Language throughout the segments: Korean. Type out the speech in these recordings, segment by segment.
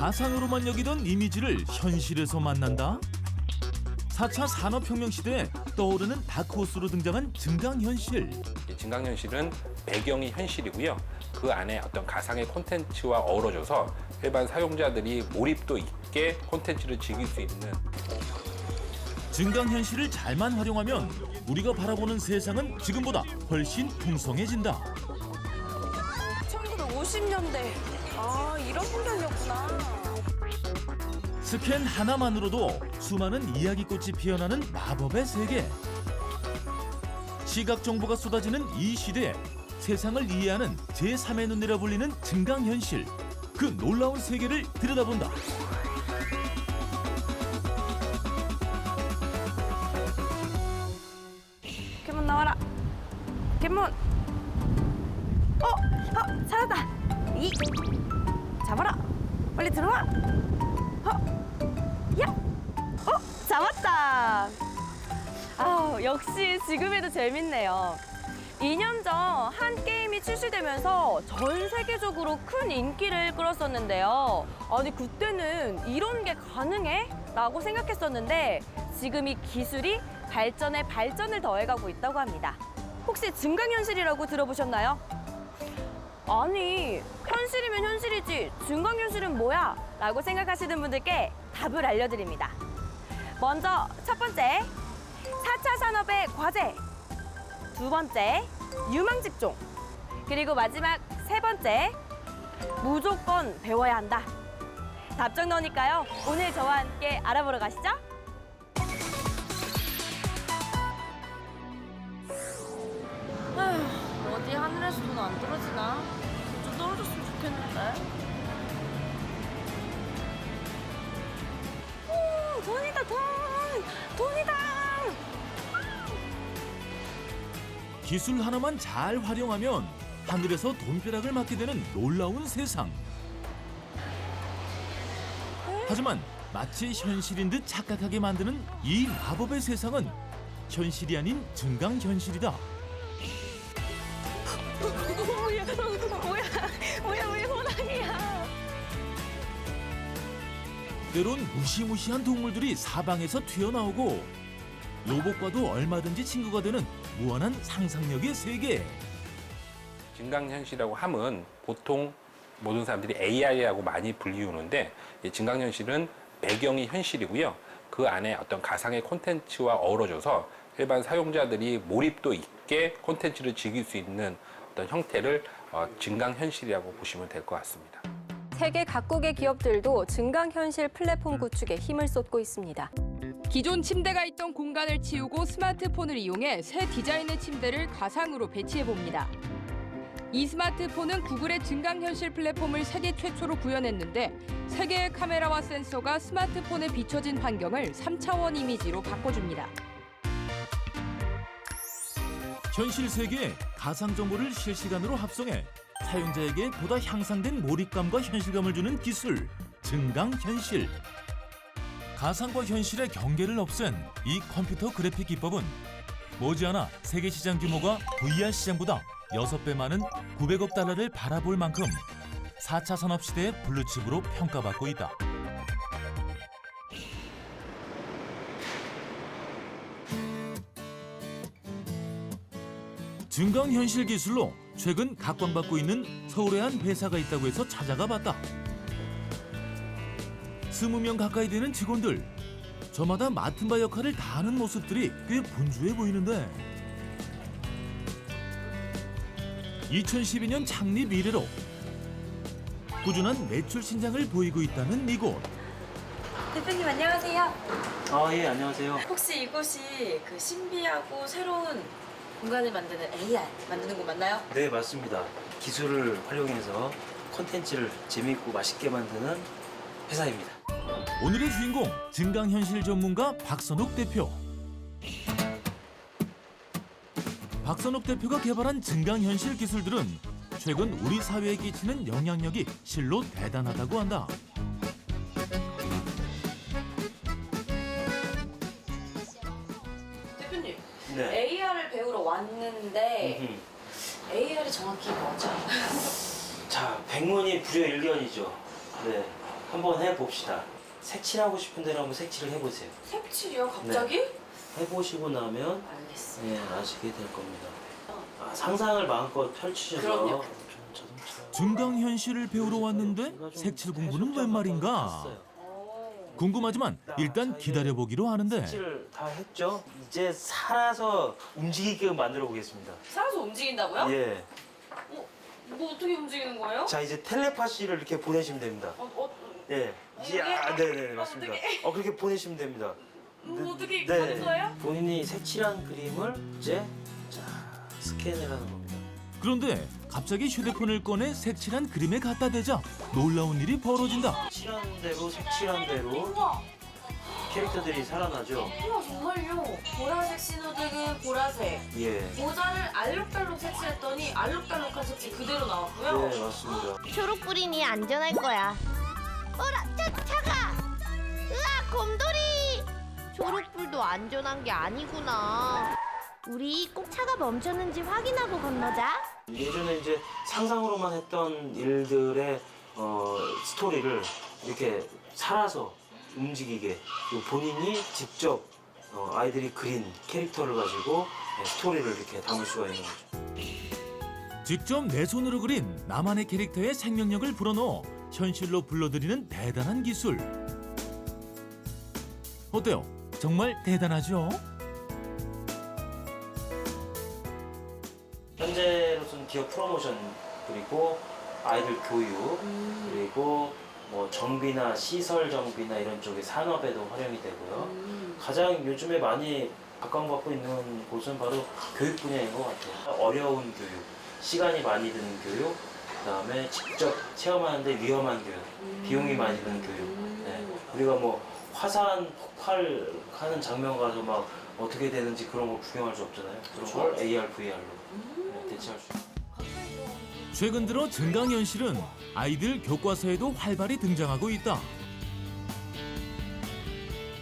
가상으로만 여기던 이미지를 현실에서 만난다? 4차 산업혁명 시대에 떠오르는 다크호스로 등장한 증강현실. 증강현실은 배경이 현실이고요. 그 안에 어떤 가상의 콘텐츠와 어우러져서 일반 사용자들이 몰입도 있게 콘텐츠를 즐길 수 있는 증강현실을 잘만 활용하면 우리가 바라보는 세상은 지금보다 훨씬 풍성해진다. 1950년대. 아, 이런 풍경이었구나. 스캔 하나만으로도 수많은 이야기꽃이 피어나는 마법의 세계. 시각 정보가 쏟아지는 이 시대에 세상을 이해하는 제3의 눈이라 불리는 증강현실. 그 놀라운 세계를 들여다본다. 포켓몬 나와라. 포켓몬. 찾았다. 이. 잡아라. 빨리 들어와. 야. 잡았다. 역시 지금에도 재밌네요. 2년 전 한 게임이 출시되면서 전 세계적으로 큰 인기를 끌었었는데요. 아니, 그때는 이런 게 가능해? 라고 생각했었는데 지금 이 기술이 발전에 발전을 더해가고 있다고 합니다. 혹시 증강현실이라고 들어보셨나요? 아니, 현실이면 현실이지 증강현실은 뭐야? 라고 생각하시는 분들께 답을 알려드립니다. 먼저 첫 번째, 4차 산업의 과제. 두 번째, 유망집종. 그리고 마지막 세 번째, 무조건 배워야 한다. 답정 너니까요. 오늘 저와 함께 알아보러 가시죠. 어디 하늘에서 돈 안 떨어지나? 좀 떨어졌으면 좋겠는데. 오, 돈이다, 돈! 돈이다! 기술 하나만 잘 활용하면 하늘에서 돈벼락을 맞게 되는 놀라운 세상. 하지만 마치 현실인 듯 착각하게 만드는 이 마법의 세상은 현실이 아닌 증강현실이다. 뭐야, 왜 호랑이야? 때론 무시무시한 동물들이 사방에서 튀어나오고 로봇과도 얼마든지 친구가 되는 무한한 상상력의 세계. 증강현실이라고 하면 보통 모든 사람들이 AI라고 많이 불리우는데 이 증강현실은 배경이 현실이고요. 그 안에 어떤 가상의 콘텐츠와 어우러져서 일반 사용자들이 몰입도 있게 콘텐츠를 즐길 수 있는 어떤 형태를 증강현실이라고 보시면 될 것 같습니다. 세계 각국의 기업들도 증강현실 플랫폼 구축에 힘을 쏟고 있습니다. 기존 침대가 있던 공간을 치우고 스마트폰을 이용해 새 디자인의 침대를 가상으로 배치해봅니다. 이 스마트폰은 구글의 증강현실 플랫폼을 세계 최초로 구현했는데 3개의 카메라와 센서가 스마트폰에 비춰진 환경을 3차원 이미지로 바꿔줍니다. 현실 세계에 가상 정보를 실시간으로 합성해 사용자에게 보다 향상된 몰입감과 현실감을 주는 기술, 증강현실. 가상과 현실의 경계를 없앤 이 컴퓨터 그래픽 기법은 머지않아 세계 시장 규모가 VR 시장보다 6배 많은 900억 달러를 바라볼 만큼 4차 산업 시대의 블루칩으로 평가받고 있다. 증강현실 기술로 최근 각광받고 있는 서울의 한 회사가 있다고 해서 찾아가 봤다. 20명 가까이 되는 직원들. 저마다 맡은 바 역할을 다하는 모습들이 꽤 분주해 보이는데 2012년 창립 이래로 꾸준한 매출 신장을 보이고 있다는 이곳. 대표님 안녕하세요. 예, 안녕하세요. 혹시 이곳이 그 신비하고 새로운 공간을 만드는 AI 만드는 곳 맞나요? 네, 맞습니다. 기술을 활용해서 콘텐츠를 재미있고 맛있게 만드는 회사입니다. 오늘의 주인공 증강현실 전문가 박선욱 대표. 박선욱 대표가 개발한 증강현실 기술들은 최근 우리 사회에 끼치는 영향력이 실로 대단하다고 한다. 대표님, 네. AR을 배우러 왔는데 AR이 정확히 뭐죠? 자, 백문이 불여일견이죠. 네. 한번 해봅시다. 색칠하고 싶은 대로 한번 색칠을 해보세요. 색칠이요? 갑자기? 해보시고 나면 알겠습니다. 예, 아시게 될 겁니다. 상상을 마음껏 펼치셔서 그럼요. 자동차 증강현실을 배우러 왔는데 색칠 공부는 웬 말인가? 궁금하지만 일단 기다려보기로 하는데 색칠을 다 했죠? 이제 살아서 움직이게 만들어 보겠습니다. 살아서 움직인다고요? 예. 뭐 어떻게 움직이는 거예요? 자, 이제 텔레파시를 이렇게 보내시면 됩니다. 예. 이제 네네 맞습니다. 그렇게 보내시면 됩니다. 어떻게 네. 보내서요? 본인이 색칠한 그림을 이제 자 스캔을 하는 겁니다. 그런데 갑자기 휴대폰을 꺼내 색칠한 그림에 갖다 대자 놀라운 일이 벌어진다. 칠한 대로 색칠한 대로 우와, 캐릭터들이 살아나죠. 우와 정말요. 보라색 신호등은 보라색. 예. 모자를 알록달록 색칠했더니 알록달록한 색칠 그대로 나왔고요. 네 맞습니다. 초록불이니 안전할 거야. 어라, 차가! 으아, 곰돌이! 초록불도 안전한 게 아니구나. 우리 꼭 차가 멈췄는지 확인하고 건너자. 예전에 이제 상상으로만 했던 일들의 스토리를 이렇게 살아서 움직이게 그리고 본인이 직접 아이들이 그린 캐릭터를 가지고 스토리를 이렇게 담을 수가 있는 거죠. 직접 내 손으로 그린 나만의 캐릭터의 생명력을 불어넣어 현실로 불러들이는 대단한 기술. 어때요? 정말 대단하죠? 현재로서는 기업 프로모션 그리고 아이들 교육 그리고 뭐 정비나 시설 정비나 이런 쪽의 산업에도 활용이 되고요. 가장 요즘에 많이 각광받고 있는 곳은 바로 교육 분야인 것 같아요. 어려운 교육, 시간이 많이 드는 교육, 그다음에 직접 체험하는데 위험한 교육, 비용이 많이 드는 교육. 네. 우리가 뭐 화산 폭발하는 장면 가서 막 어떻게 되는지 그런 걸 구경할 수 없잖아요. 그런 걸 AR, VR로 대체할 수 있어요. 최근 들어 증강현실은 아이들 교과서에도 활발히 등장하고 있다.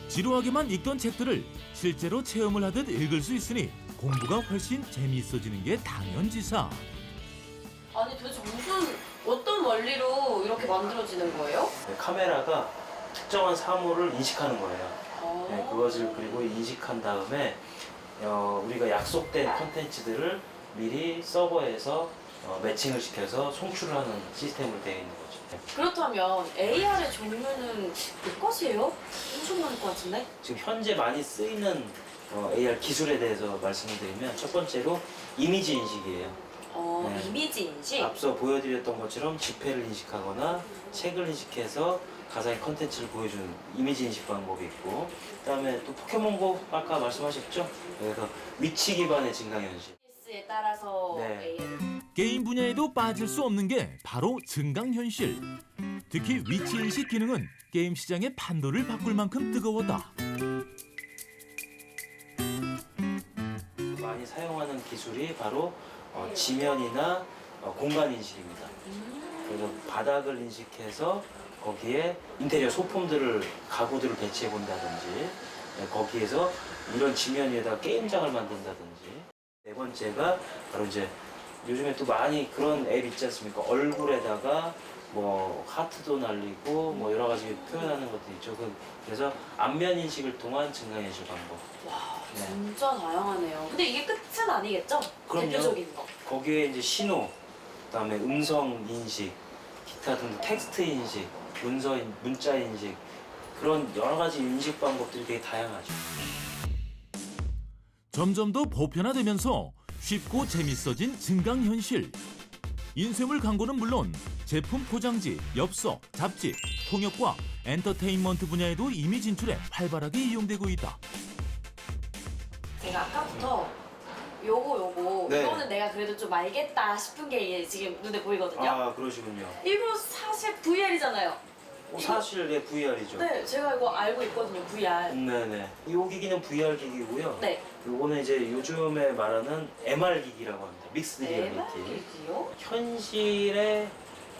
지루하게만 읽던 책들을 실제로 체험을 하듯 읽을 수 있으니 공부가 훨씬 재미있어지는 게 당연지사. 아니 도대체 어떤 원리로 이렇게 만들어지는 거예요? 네, 카메라가 특정한 사물을 인식하는 거예요. 네, 그것을 그리고 인식한 다음에 우리가 약속된 콘텐츠들을 미리 서버에서 매칭을 시켜서 송출을 하는 시스템으로 되어 있는 거죠. 네. 그렇다면 AR의 종류는 몇 가지예요? 엄청 많을 것 같은데? 지금 현재 많이 쓰이는 AR 기술에 대해서 말씀을 드리면 첫 번째로 이미지 인식이에요. 네. 이미지 인식? 앞서 보여드렸던 것처럼 지폐를 인식하거나 책을 인식해서 가상의 컨텐츠를 보여주는 이미지 인식 방법이 있고 그다음에 또 포켓몬고 아까 말씀하셨죠? 그래서 위치 기반의 증강현실. 에 따라서 네. AR 게임 분야에도 빠질 수 없는 게 바로 증강현실. 특히 위치인식 기능은 게임 시장의 판도를 바꿀 만큼 뜨거웠다. 많이 사용하는 기술이 바로 지면이나 공간 인식입니다. 그래서 바닥을 인식해서 거기에 인테리어 소품들을 가구들을 배치해 본다든지 거기에서 이런 지면 위에다 게임장을 만든다든지 네 번째가 바로 이제 요즘에 또 많이 그런 앱 있지 않습니까? 얼굴에다가 뭐 하트도 날리고 뭐 여러 가지 표현하는 것도 있죠. 그래서 안면 인식을 통한 증강현실 방법. 와 네. 진짜 다양하네요. 근데 이게 끝은 아니겠죠? 그럼요. 대표적인 거. 거기에 이제 신호, 그다음에 음성 인식, 기타 등등 텍스트 인식, 문자 인식 그런 여러 가지 인식 방법들이 되게 다양하죠. 점점 더 보편화되면서 쉽고 재밌어진 증강현실. 인쇄물 광고는 물론 제품 포장지, 엽서, 잡지, 통역과 엔터테인먼트 분야에도 이미 진출해 활발하게 이용되고 있다. 제가 아까부터 요거 네. 이거는 내가 그래도 좀 알겠다 싶은 게 지금 눈에 보이거든요. 아 그러시군요. 이거 사실 VR이잖아요. 사실 VR이죠. 네, 제가 이거 알고 있거든요, VR. 네네. 이 기기는 VR 기기고요. 네. 요거는 이제 요즘에 말하는 MR 기기라고 합니다. 믹스드 리얼리티. MR이요? 현실의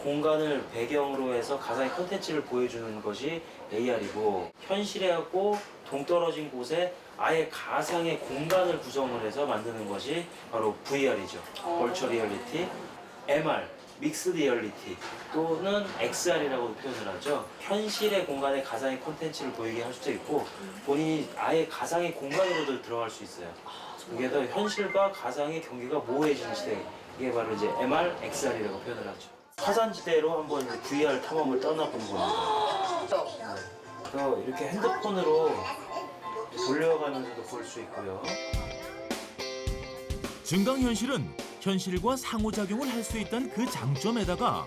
공간을 배경으로 해서 가상의 콘텐츠를 보여주는 것이 AR이고 현실하고 동떨어진 곳에 아예 가상의 공간을 구성을 해서 만드는 것이 바로 VR이죠. 버추얼 리얼리티. MR, 믹스 리얼리티 또는 XR이라고 표현을 하죠. 현실의 공간에 가상의 콘텐츠를 보이게 할 수도 있고 본인이 아예 가상의 공간으로도 들어갈 수 있어요. 이게 더 현실과 가상의 경계가 모호해지는 시대. 이게 바로 이제 MR, XR이라고 표현을 하죠. 화산지대로 한번 VR 탐험을 떠나보는 겁니다. 그래서 이렇게 핸드폰으로 돌려가면서도 볼 수 있고요. 증강현실은 현실과 상호작용을 할 수 있다는 그 장점에다가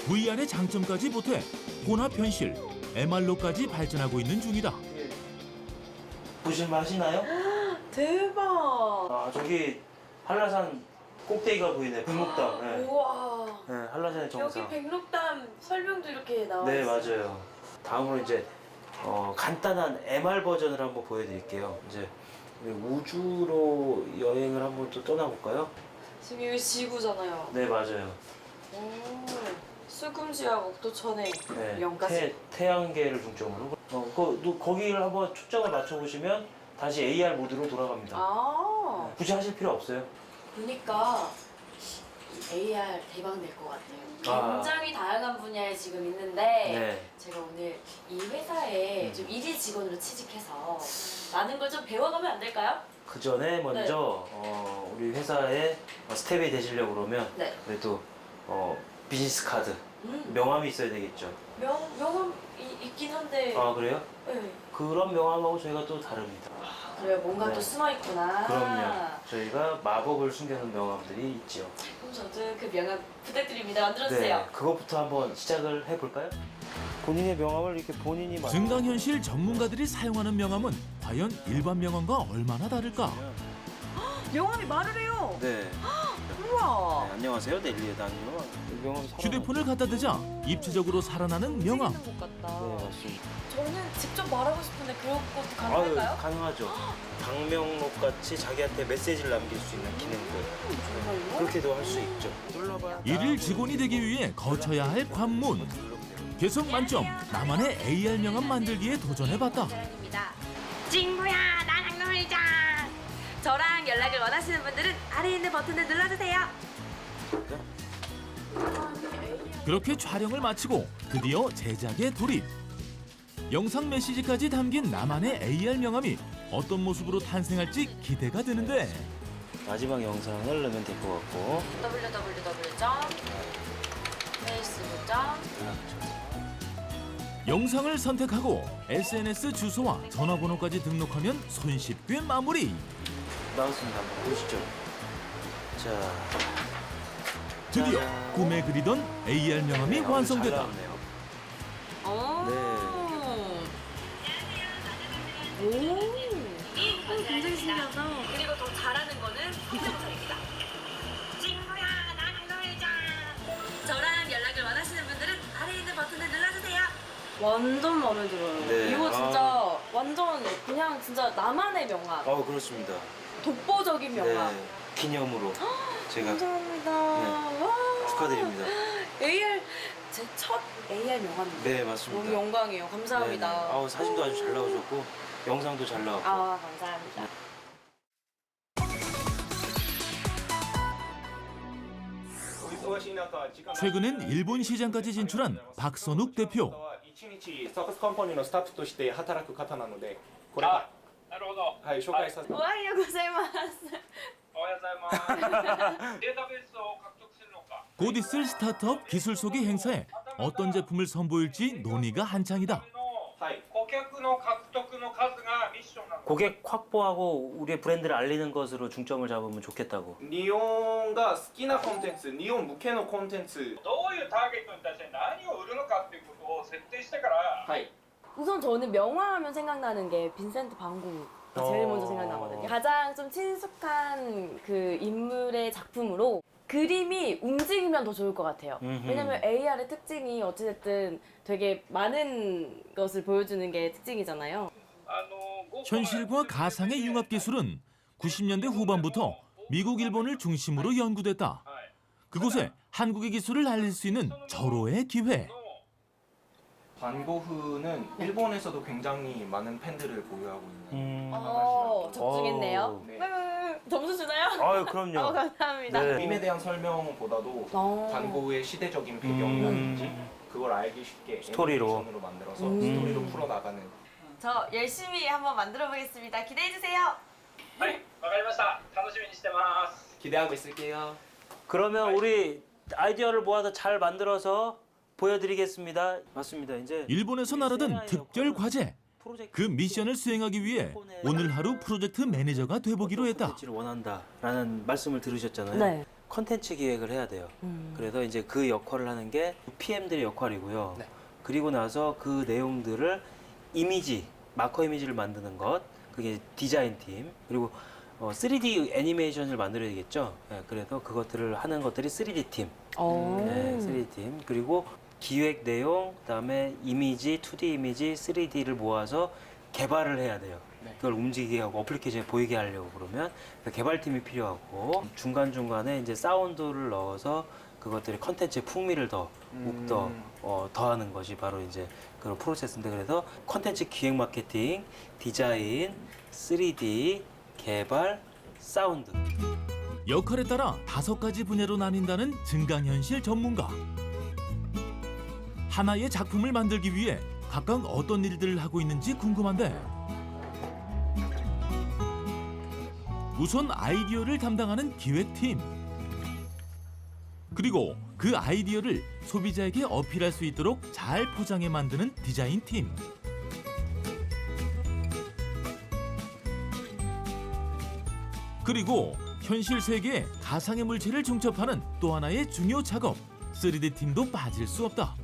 VR의 장점까지 보태 혼합현실, MR로까지 발전하고 있는 중이다. 보실만 하시나요? 대박. 아, 저기 한라산 꼭대기가 보이네. 백록담. 네. 우와. 네, 한라산의 정상. 여기 백록담 설명도 이렇게 나와 네, 있어요. 맞아요. 다음으로 이제 간단한 MR 버전을 한번 보여드릴게요. 이제 우리 우주로 여행을 한번 또 떠나볼까요? 지금 여기 지구잖아요. 네, 맞아요. 오. 수금지와 목도천의 네, 영까지. 태양계를 중점으로. 거기를 한번 초점을 맞춰보시면 다시 AR 모드로 돌아갑니다. 아. 굳이 하실 필요 없어요. 보니까 AR 대박 낼 것 같아요. 굉장히 다양한 분야에 지금 있는데 네. 제가 오늘 이 회사에 좀 일일 직원으로 취직해서 많은 걸 좀 배워가면 안 될까요? 그 전에 먼저 우리 회사에 스텝이 되시려고 그러면 네. 그래도 비즈니스 카드 명함이 있어야 되겠죠. 명함 있긴 한데. 아, 그래요? 네. 그런 명함하고 저희가 또 다릅니다. 그래요. 뭔가 네. 또 숨어 있구나. 그럼요. 저희가 마법을 숨겨놓은 명함들이 있죠. 그럼 저도 그 명함 부탁드립니다. 만들어주세요. 네, 그것부터 한번 시작을 해볼까요? 본인의 명함을 이렇게 본인이 증강현실 전문가들이 사용하는 명함은 과연 일반 명함과 얼마나 다를까? 명함이 말을 해요. 네. 우와. 네, 안녕하세요. 넬리에단요. 명함 휴대폰을 갖다 대자 입체적으로 살아나는 명함. 것 같다. 네, 맞습니다. 저는 직접 말하고 싶은데 그런 것도 아유, 가능할까요? 가능하죠. 방명록 같이 자기한테 메시지를 남길 수 있는 기능들. 정말요? 그렇게도 할 수 있죠. 눌러봐. 일일 직원이 되기 위해 거쳐야 할 관문. 개성 만점 나만의 AR 명함 만들기에 도전해봤다. 친구야, 나랑 놀자. 저랑 연락을 원하시는 분들은 아래에 있는 버튼을 눌러주세요. 그렇게 촬영을 마치고 드디어 제작에 돌입. 영상 메시지까지 담긴 나만의 AR 명함이 어떤 모습으로 탄생할지 기대가 되는데 마지막 영상을 넣으면 될 것 같고. www.facebook. 영상을 선택하고 SNS 주소와 전화번호까지 등록하면 손쉽게 마무리. 나왔습니다. 한번 보시죠. 자, 드디어 짜잔. 꿈에 그리던 AR 명함이 잘 완성됐다. 나왔네요. 네. 오, 굉장히 신기하다. 그리고 더 잘하는 거는 동영상입니다. 친구야, 나랑 놀자. 저랑 연락을 원하시는 분들은 아래에 있는 버튼을 눌러주세요. 완전 마음에 들어요. 네. 이거 진짜 완전 그냥 진짜 나만의 명함. 그렇습니다. 독보적인 명함. 네. 기념으로 제가 감사합니다. 네. 와. 축하드립니다. AR 제 첫 AR 명함입니다. 네, 맞습니다. 너무 영광이에요. 감사합니다. 네네. 사진도 아주 잘 나오셨고 영상도 잘 나왔고. 감사합니다. 최근엔 일본 시장까지 진출한 박선욱 대표. 1日サーカスカンパニーのスタッフとして働く方なので、これがなるほど。はい紹介させて。おはようございます。おはようございます。データベースを獲得するのか。 곧 있을 스타트업 기술 소개 행사에 어떤 제품을 선보일지 논의가 한창이다. はい。顧客の獲得の数がミッションなの。 고객 확보하고 우리의 브랜드를 알리는 것으로 중점을 잡으면 좋겠다고. 日本が好きなコンテンツ、日本向けのコンテンツ。どういうターゲットに対して何を売るのかっていうことを設定してから。はい。 우선 저는 명화하면 생각나는 게 빈센트 반 고흐가 제일 먼저 생각나거든요. 가장 좀 친숙한 그 인물의 작품으로 그림이 움직이면 더 좋을 것 같아요. 왜냐면 AR의 특징이 어찌됐든 되게 많은 것을 보여주는 게 특징이잖아요. 현실과 가상의 융합 기술은 90년대 후반부터 미국, 일본을 중심으로 연구됐다. 그곳에 한국의 기술을 알릴 수 있는 절호의 기회. 반고흐는 일본에서도 굉장히 많은 팬들을 보유하고 있는 적중했네요. 네. 점수 주나요? 아유, 그럼요. 감사합니다. 네. 밈에 대한 설명보다도 반고흐의 시대적인 배경이라든지 그걸 알기 쉽게 스토리로. 애니메이션으로 만들어서 스토리로 풀어나가는. 저 열심히 한번 만들어 보겠습니다. 기대해 주세요. はいわかりました楽しみにしてます 기대하고 있을게요. 그러면 우리 아이디어를 모아서 잘 만들어서 보여드리겠습니다. 맞습니다. 이제 일본에서 나르던 특별 과제. 그 미션을 수행하기 위해 오늘 하루 프로젝트 매니저가 돼보기로 했다. 콘텐츠를 원한다라는 말씀을 들으셨잖아요. 네. 컨텐츠 기획을 해야 돼요. 그래서 이제 그 역할을 하는 게 PM들의 역할이고요. 네. 그리고 나서 그 내용들을 이미지, 마커 이미지를 만드는 것, 그게 디자인 팀, 그리고 3D 애니메이션을 만들어야겠죠. 네, 그래서 그것들을 하는 것들이 3D 팀. 네, 3D 팀. 그리고 기획 내용, 그다음에 이미지, 2D 이미지, 3D를 모아서 개발을 해야 돼요. 네. 그걸 움직이게 하고 어플리케이션에 보이게 하려고 그러면 개발팀이 필요하고 중간중간에 이제 사운드를 넣어서 그것들이 컨텐츠의 풍미를 더하는 것이 바로 이제 그런 프로세스인데, 그래서 컨텐츠 기획 마케팅, 디자인, 3D, 개발, 사운드. 역할에 따라 5가지 분야로 나뉜다는 증강현실 전문가. 하나의 작품을 만들기 위해 각각 어떤 일들을 하고 있는지 궁금한데, 우선 아이디어를 담당하는 기획팀, 그리고 그 아이디어를 소비자에게 어필할 수 있도록 잘 포장해 만드는 디자인팀, 그리고 현실 세계에 가상의 물체를 중첩하는 또 하나의 중요 작업, 3D팀도 빠질 수 없다.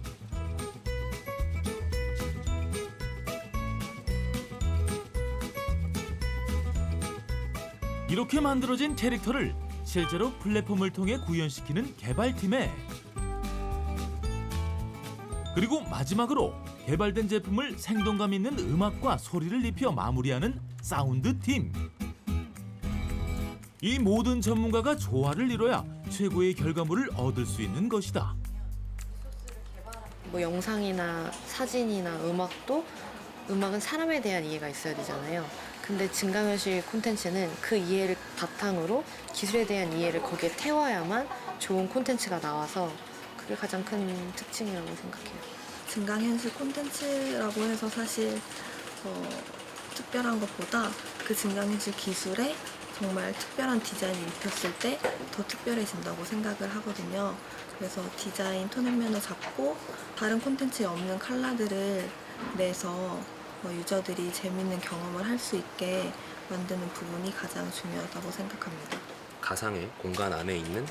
이렇게 만들어진 캐릭터를 실제로 플랫폼을 통해 구현시키는 개발팀에, 그리고 마지막으로 개발된 제품을 생동감 있는 음악과 소리를 입혀 마무리하는 사운드팀. 이 모든 전문가가 조화를 이뤄야 최고의 결과물을 얻을 수 있는 것이다. 뭐 영상이나 사진이나 음악은 사람에 대한 이해가 있어야 되잖아요. 근데 증강현실 콘텐츠는 그 이해를 바탕으로 기술에 대한 이해를 거기에 태워야만 좋은 콘텐츠가 나와서 그게 가장 큰 특징이라고 생각해요. 증강현실 콘텐츠라고 해서 사실 특별한 것보다 그 증강현실 기술에 정말 특별한 디자인을 입혔을 때 더 특별해진다고 생각을 하거든요. 그래서 디자인 톤앤면을 잡고 다른 콘텐츠에 없는 컬러들을 내서 유저들이 재밌는 경험을 할 수 있게 만드는 부분이 가장 중요하다고 생각합니다. 가상의 공간 안에 있는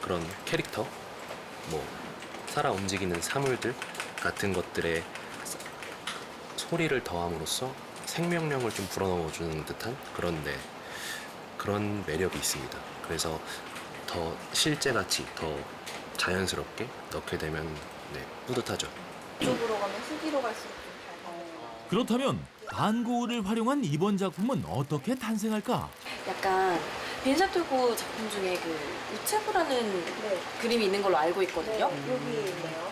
그런 캐릭터, 뭐 살아 움직이는 사물들 같은 것들에 소리를 더함으로써 생명력을 좀 불어넣어주는 듯한 그런 매력이 있습니다. 그래서 더 실제같이 더 자연스럽게 넣게 되면 뿌듯하죠. 이쪽으로 가면 후기로 갈수록 그렇다면 반고흐를 활용한 이번 작품은 어떻게 탄생할까? 약간 빈센트 고 작품 중에 그 우체부라는 그림이 있는 걸로 알고 있거든요. 여기 있네요.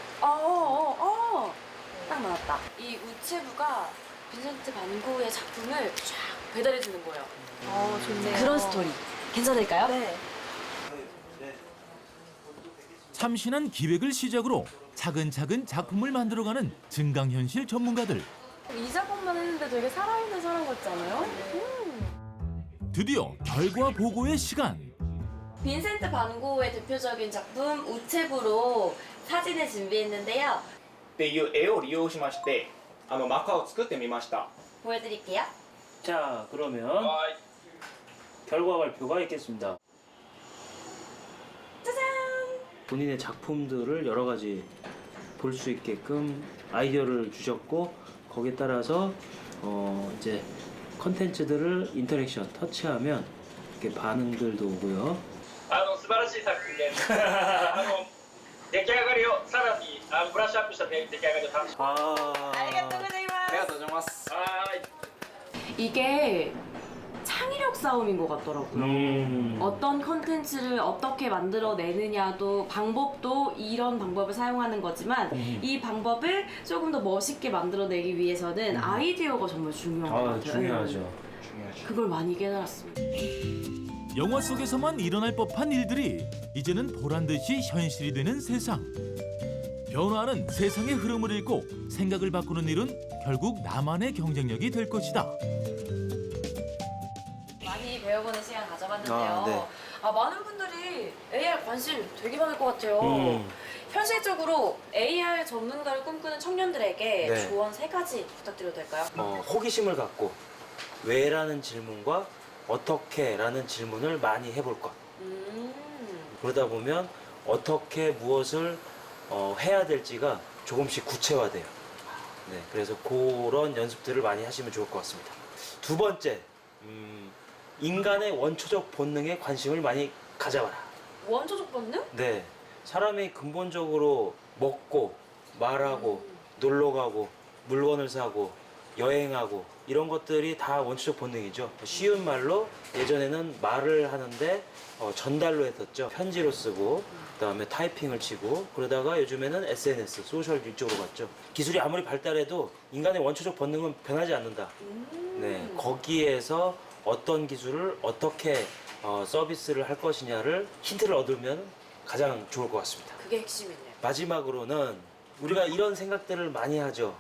딱 나왔다. 이 우체부가 빈센트 반 고흐의 작품을 쫙 배달해 주는 거예요. 좋네요. 그런 스토리 괜찮을까요? 네. 참신한 기획을 시작으로 차근차근 작품을 만들어가는 증강현실 전문가들. 이 작업만 했는데 되게 살아있는 사람 같지 않아요? 드디어 결과 보고의 시간. 빈센트 반 고흐의 대표적인 작품 우체부로 사진을 준비했는데요. っていう絵を利用しまして、マカを作ってみました。 보여드릴게요. 자, 그러면 はい 결과 발표가 있겠습니다. 짜잔! 본인의 작품들을 여러 가지 볼 수 있게끔 아이디어를 주셨고, 거기에 따라서 이제 컨텐츠들을 인터랙션, 터치하면 이렇게 반응들도 오고요. 素晴らしい作品です出来上がりをさらにブラッシュアップした出来上がりを楽しみ 아리가또 고자이마스. ありがとうございます。はーい 이게 창의력 싸움인 것 같더라고요. 어떤 컨텐츠를 어떻게 만들어내느냐도 방법도 이런 방법을 사용하는 거지만 이 방법을 조금 더 멋있게 만들어내기 위해서는 아이디어가 정말 중요한 것 같아요. 중요하죠. 그걸 많이 깨달았습니다. 영화 속에서만 일어날 법한 일들이 이제는 보란듯이 현실이 되는 세상. 변화하는 세상의 흐름을 읽고 생각을 바꾸는 일은 결국 나만의 경쟁력이 될 것이다. 많이 배워보는 시간 가져봤는데요. 아, 네. 많은 분들이 AR 관심 되게 많을 것 같아요. 현실적으로 AR 전문가를 꿈꾸는 청년들에게 네. 조언 3가지 부탁드려도 될까요? 호기심을 갖고 왜라는 질문과 어떻게라는 질문을 많이 해볼 것. 그러다 보면 어떻게 무엇을 해야 될지가 조금씩 구체화돼요. 네, 그래서 그런 연습들을 많이 하시면 좋을 것 같습니다. 2번째, 인간의 원초적 본능에 관심을 많이 가져봐라. 원초적 본능? 네, 사람이 근본적으로 먹고 말하고 놀러가고 물건을 사고 여행하고 이런 것들이 다 원초적 본능이죠. 쉬운 말로 예전에는 말을 하는데 전달로 했었죠. 편지로 쓰고 그다음에 타이핑을 치고 그러다가 요즘에는 SNS, 소셜 이쪽으로 갔죠. 기술이 아무리 발달해도 인간의 원초적 본능은 변하지 않는다. 네, 거기에서 어떤 기술을 어떻게 서비스를 할 것이냐를 힌트를 얻으면 가장 좋을 것 같습니다. 그게 핵심이네요. 마지막으로는 우리가 이런 생각들을 많이 하죠.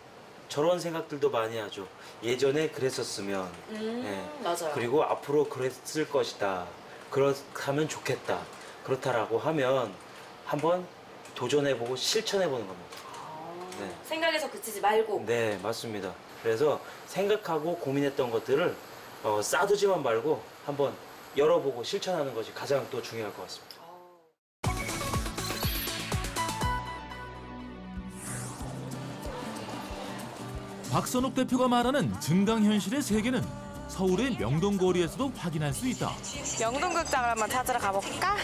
저런 생각들도 많이 하죠. 예전에 그랬었으면, 네. 맞아요. 그리고 앞으로 그랬을 것이다. 그렇다면 좋겠다. 그렇다라고 하면 한번 도전해보고 실천해보는 겁니다. 네. 생각에서 그치지 말고. 네, 맞습니다. 그래서 생각하고 고민했던 것들을 쌓두지만 말고 한번 열어보고 실천하는 것이 가장 또 중요할 것 같습니다. 박선욱 대표가 말하는 증강현실의 세계는 서울의 명동거리에서도 확인할 수 있다. 명동극장을 한번 찾으러 가볼까?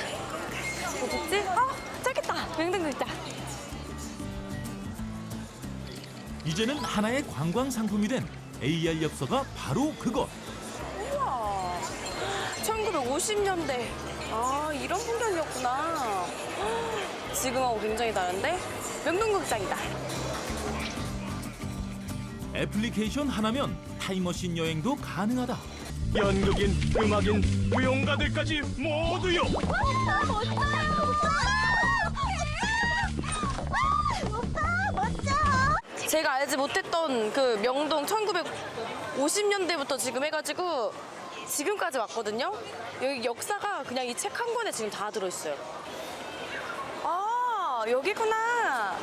어딨지? 저기 있다! 명동극장. 이제는 하나의 관광 상품이 된 AR 엽서가 바로 그것. 우와, 1950년대. 이런 풍경이었구나. 지금하고 굉장히 다른데? 명동극장이다. 애플리케이션 하나면 타임머신 여행도 가능하다. 연극인, 음악인, 무용가들까지 모두요. 제가 알지 못했던 그 명동 1950년대부터 지금 해가지고 지금까지 왔거든요. 여기 역사가 그냥 이 책 한 권에 지금 다 들어있어요. 여기구나.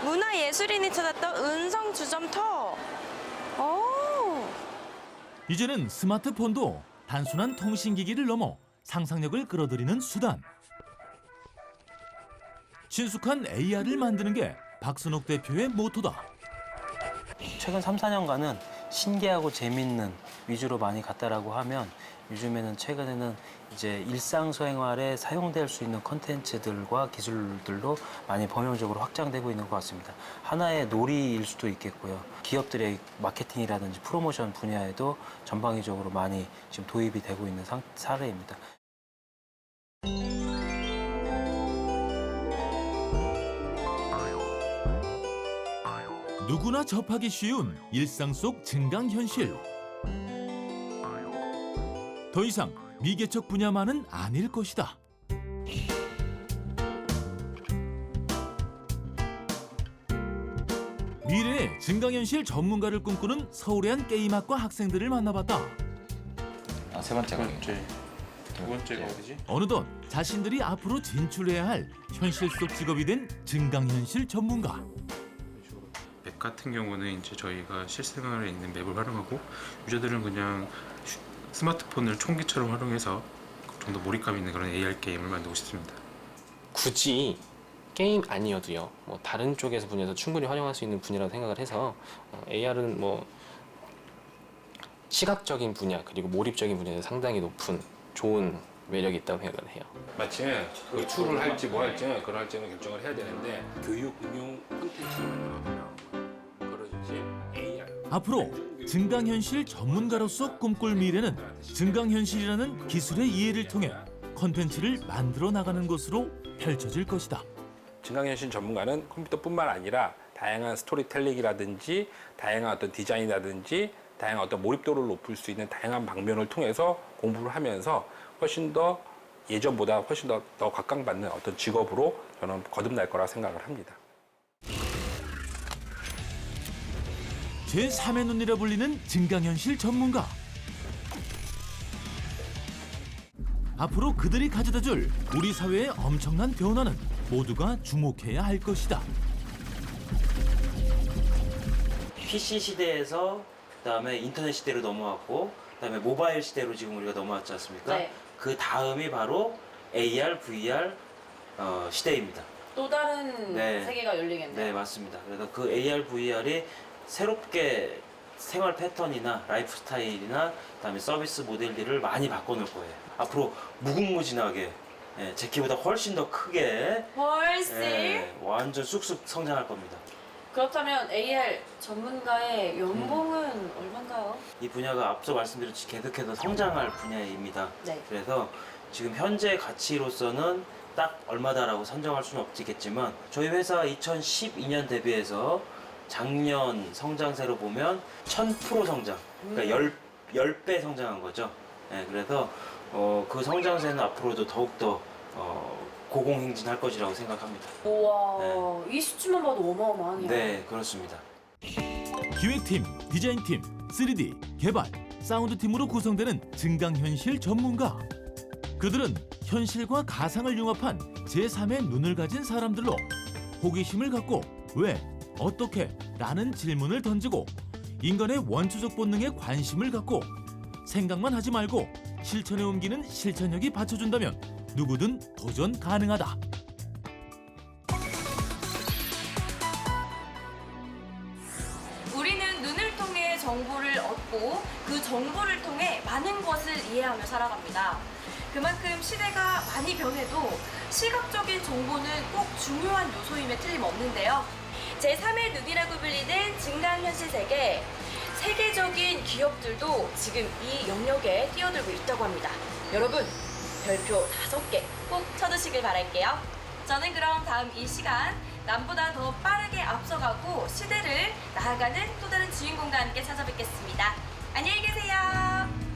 문화예술인이 찾았던 은성주점터. 이제는 스마트폰도 단순한 통신기기를 넘어 상상력을 끌어들이는 수단. 친숙한 AR을 만드는 게 박선욱 대표의 모토다. 최근 3, 4년간은 신기하고 재밌는 위주로 많이 갔다라고 하면 요즘에는 최근에는 이제 일상생활에 사용될 수 있는 콘텐츠들과 기술들도 많이 범용적으로 확장되고 있는 것 같습니다. 하나의 놀이일 수도 있겠고요. 기업들의 마케팅이라든지 프로모션 분야에도 전방위적으로 많이 지금 도입이 되고 있는 사례입니다. 누구나 접하기 쉬운 일상 속 증강현실. 더 이상 미개척 분야만은 아닐 것이다. 미래의 증강현실 전문가를 꿈꾸는 서울의 한 게임학과 학생들을 만나봤다. 세 번째가 두 번째가 어디지? 어느덧 자신들이 앞으로 진출해야 할 현실 속 직업이 된 증강현실 전문가. 맵 같은 경우는 이제 저희가 실생활에 있는 맵을 활용하고 유저들은 그냥 스마트폰을 총기처럼 활용해서 좀 더 몰입감 있는 그런 AR 게임을 만들고 싶습니다. 굳이 게임 아니어도요. 뭐 다른 쪽에서 분야에서 충분히 활용할 수 있는 분야라고 생각을 해서 AR은 뭐 시각적인 분야 그리고 몰입적인 분야에서 상당히 높은 좋은 매력이 있다고 생각을 해요. 마침 그 툴을 할지 뭐 할지 그걸 할지는 결정을 해야 되는데 교육 응용 콘텐츠를 만들어야 돼요. 그러지 AR. 앞으로 증강현실 전문가로서 꿈꿀 미래는 증강현실이라는 기술의 이해를 통해 콘텐츠를 만들어 나가는 것으로 펼쳐질 것이다. 증강현실 전문가는 컴퓨터뿐만 아니라 다양한 스토리텔링이라든지 다양한 어떤 디자인이라든지 다양한 어떤 몰입도를 높일 수 있는 다양한 방면을 통해서 공부를 하면서 훨씬 더 예전보다 훨씬 더 각광받는 어떤 직업으로 저는 거듭날 거라 생각을 합니다. 제3의 눈이라 불리는 증강현실 전문가. 앞으로 그들이 가져다줄 우리 사회의 엄청난 변화는 모두가 주목해야 할 것이다. PC 시대에서 그다음에 인터넷 시대로 넘어왔고 그다음에 모바일 시대로 지금 우리가 넘어왔지 않습니까? 네. 그 다음이 바로 AR, VR 시대입니다. 또 다른 네. 세계가 열리겠네요. 네, 맞습니다. 그래서 그 AR, VR이 새롭게 생활 패턴이나 라이프 스타일이나 그다음에 서비스 모델들을 많이 바꿔놓을 거예요. 앞으로 무궁무진하게 제 키보다 훨씬 더 크게 훨씬? 완전 쑥쑥 성장할 겁니다. 그렇다면 AR 전문가의 연봉은 얼마인가요? 이 분야가 앞서 말씀드렸듯이 계속해서 성장할 분야입니다. 네. 그래서 지금 현재 가치로서는 딱 얼마다라고 산정할 수는 없겠지만 저희 회사 2012년 대비해서 작년 성장세로 보면 1000% 성장, 그러니까 10배 성장한 거죠. 그래서 그 성장세는 앞으로도 더욱더 고공행진할 것이라고 생각합니다. 우와, 이 수치만 봐도 어마어마하네요. 네, 그렇습니다. 기획팀, 디자인팀, 3D, 개발, 사운드팀으로 구성되는 증강현실 전문가. 그들은 현실과 가상을 융합한 제3의 눈을 가진 사람들로 호기심을 갖고 왜, 어떻게 라는 질문을 던지고 인간의 원초적 본능에 관심을 갖고 생각만 하지 말고 실천에 옮기는 실천력이 받쳐준다면 누구든 도전 가능하다. 우리는 눈을 통해 정보를 얻고 그 정보를 통해 많은 것을 이해하며 살아갑니다. 그만큼 시대가 많이 변해도 시각적인 정보는 꼭 중요한 요소임에 틀림없는데요. 제3의 눈이라고 불리는 증강현실 세계, 세계적인 기업들도 지금 이 영역에 뛰어들고 있다고 합니다. 여러분, 별표 5개 꼭 쳐두시길 바랄게요. 저는 그럼 다음 이 시간 남보다 더 빠르게 앞서가고 시대를 나아가는 또 다른 주인공과 함께 찾아뵙겠습니다. 안녕히 계세요.